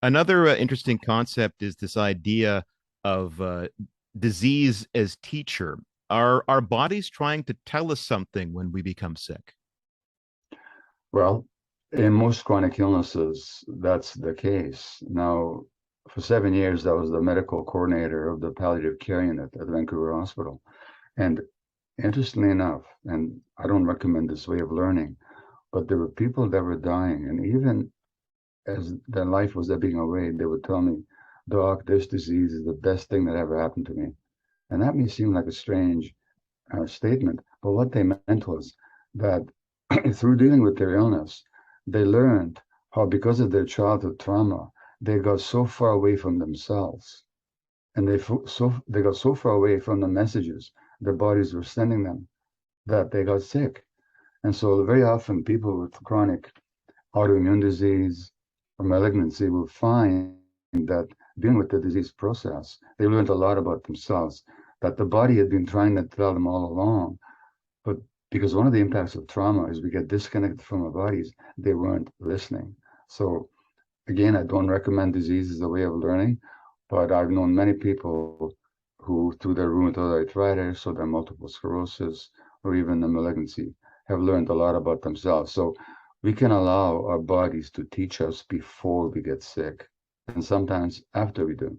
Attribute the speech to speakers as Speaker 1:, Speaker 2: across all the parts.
Speaker 1: Another interesting concept is this idea of disease as teacher. Are our bodies trying to tell us something when we become sick?
Speaker 2: Well, in most chronic illnesses, that's the case. Now, for 7 years, I was the medical coordinator of the palliative care unit at Vancouver Hospital. And interestingly enough, and I don't recommend this way of learning, but there were people that were dying. And even as their life was ebbing away, they would tell me, Doc, this disease is the best thing that ever happened to me. And that may seem like a strange statement, but what they meant was that through dealing with their illness, they learned how, because of their childhood trauma, they got so far away from themselves, and they got so far away from the messages their bodies were sending them that they got sick. And so, very often, people with chronic autoimmune disease or malignancy will find that dealing with the disease process, they learned a lot about themselves that the body had been trying to tell them all along. But because one of the impacts of trauma is we get disconnected from our bodies, they weren't listening. So again, I don't recommend disease as a way of learning, but I've known many people who, through their rheumatoid arthritis or their multiple sclerosis or even the malignancy, have learned a lot about themselves. So we can allow our bodies to teach us before we get sick, and sometimes after we do.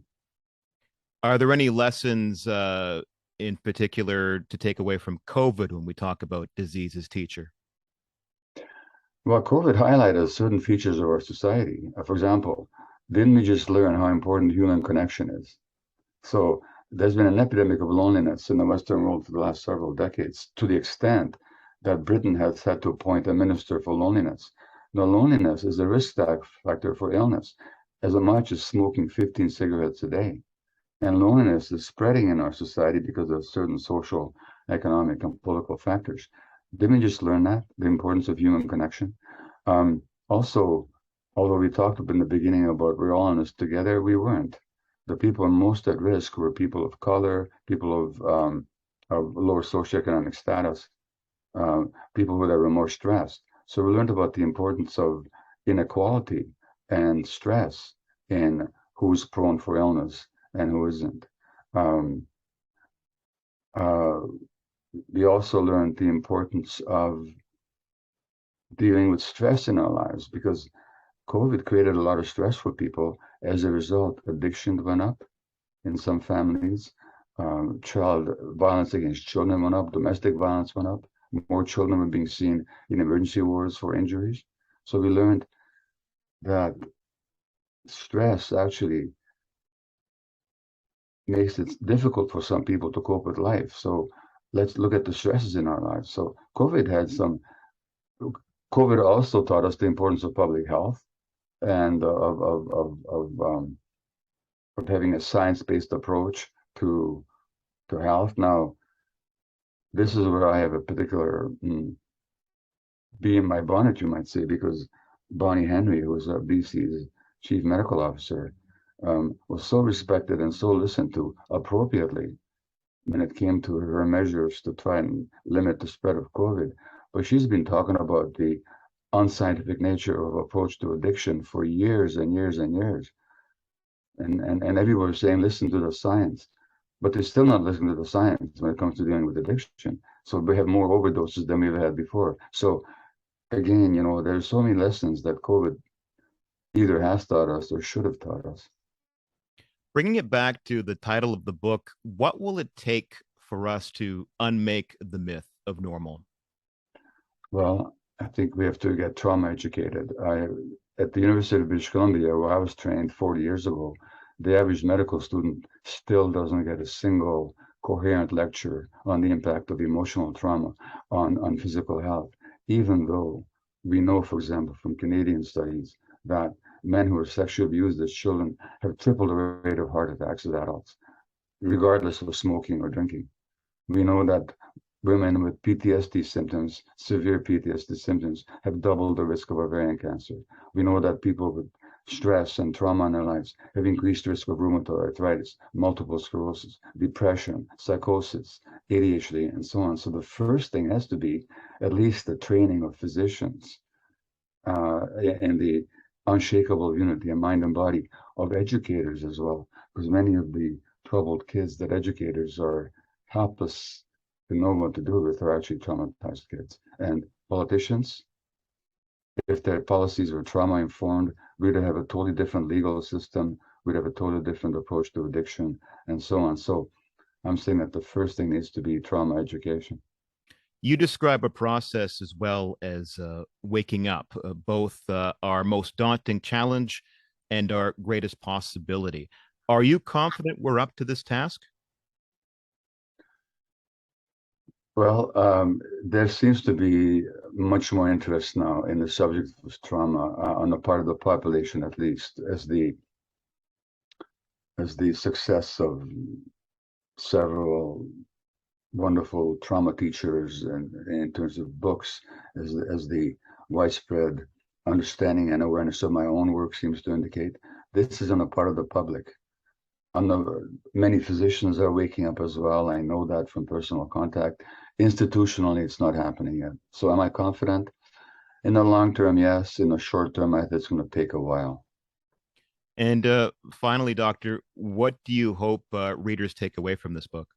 Speaker 1: Are there any lessons in particular to take away from COVID when we talk about disease as teacher?
Speaker 2: Well, COVID highlighted certain features of our society. For example, didn't we just learn how important human connection is? So there's been an epidemic of loneliness in the Western world for the last several decades, to the extent that Britain has had to appoint a minister for loneliness. Now, loneliness is a risk factor for illness as much as smoking 15 cigarettes a day. And loneliness is spreading in our society because of certain social, economic, and political factors. Didn't we just learn that, the importance of human connection? Also, although we talked in the beginning about we're all in this together, we weren't. The people most at risk were people of color, people of lower socioeconomic status, uh, people who were more stressed. So we learned about the importance of inequality and stress in who's prone for illness and who isn't. Um, uh, we also learned the importance of dealing with stress in our lives because COVID created a lot of stress for people. As a result, addiction went up in some families. Child violence against children went up. Domestic violence went up. More children were being seen in emergency wards for injuries. So we learned that stress actually makes it difficult for some people to cope with life. So let's look at the stresses in our lives. So COVID also taught us the importance of public health and of having a science-based approach to health. Now, this is where I have a particular bee in my bonnet, you might say, because Bonnie Henry, who was BC's chief medical officer, was so respected and so listened to appropriately when it came to her measures to try and limit the spread of COVID. But she's been talking about the unscientific nature of approach to addiction for years and years and years. And everyone was saying, listen to the science. But they're still not listening to the science when it comes to dealing with addiction. So we have more overdoses than we've had before. So again, there's so many lessons that COVID either has taught us or should have taught us.
Speaker 1: Bringing it back to the title of the book, what will it take for us to unmake the myth of normal?
Speaker 2: Well, I think we have to get trauma educated. At the University of British Columbia, where I was trained 40 years ago, the average medical student still doesn't get a single coherent lecture on the impact of emotional trauma on physical health, even though we know, for example, from Canadian studies, that men who are sexually abused as children have triple the rate of heart attacks as adults, regardless of smoking or drinking. We know that women with PTSD symptoms, severe PTSD symptoms, have doubled the risk of ovarian cancer. We know that people with stress and trauma in their lives have increased risk of rheumatoid arthritis, multiple sclerosis, depression, psychosis, ADHD, and so on. So the first thing has to be at least the training of physicians in the unshakable unity in mind and body of educators as well, because many of the troubled kids that educators are helpless to know what to do with are actually traumatized kids. And politicians, if their policies were trauma informed, we'd have a totally different legal system, we'd have a totally different approach to addiction, and so on. So I'm saying that the first thing needs to be trauma education.
Speaker 1: You describe a process as well as waking up, both our most daunting challenge and our greatest possibility. Are you confident we're up to this task?
Speaker 2: Well, there seems to be much more interest now in the subject of trauma on the part of the population, at least, as the success of several wonderful trauma teachers and in terms of books, as the widespread understanding and awareness of my own work seems to indicate. This is on the part of the public. On the many physicians are waking up as well. I know that from personal contact. Institutionally, it's not happening yet. So am I confident? In the long term, yes. In the short term, I think it's going to take a while.
Speaker 1: And finally, Doctor, what do you hope readers take away from this book?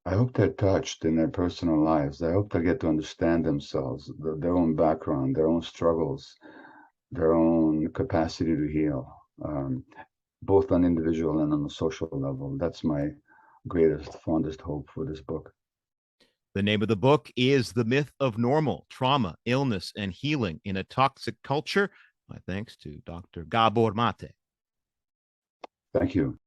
Speaker 2: I hope they're touched in their personal lives. I hope they get to understand themselves, their own background, their own struggles, their own capacity to heal, both on individual and on the social level. That's my greatest, fondest hope for this book.
Speaker 1: The name of the book is The Myth of Normal: Trauma, Illness, and Healing in a Toxic Culture. My thanks to Dr. Gabor Maté.
Speaker 2: Thank you.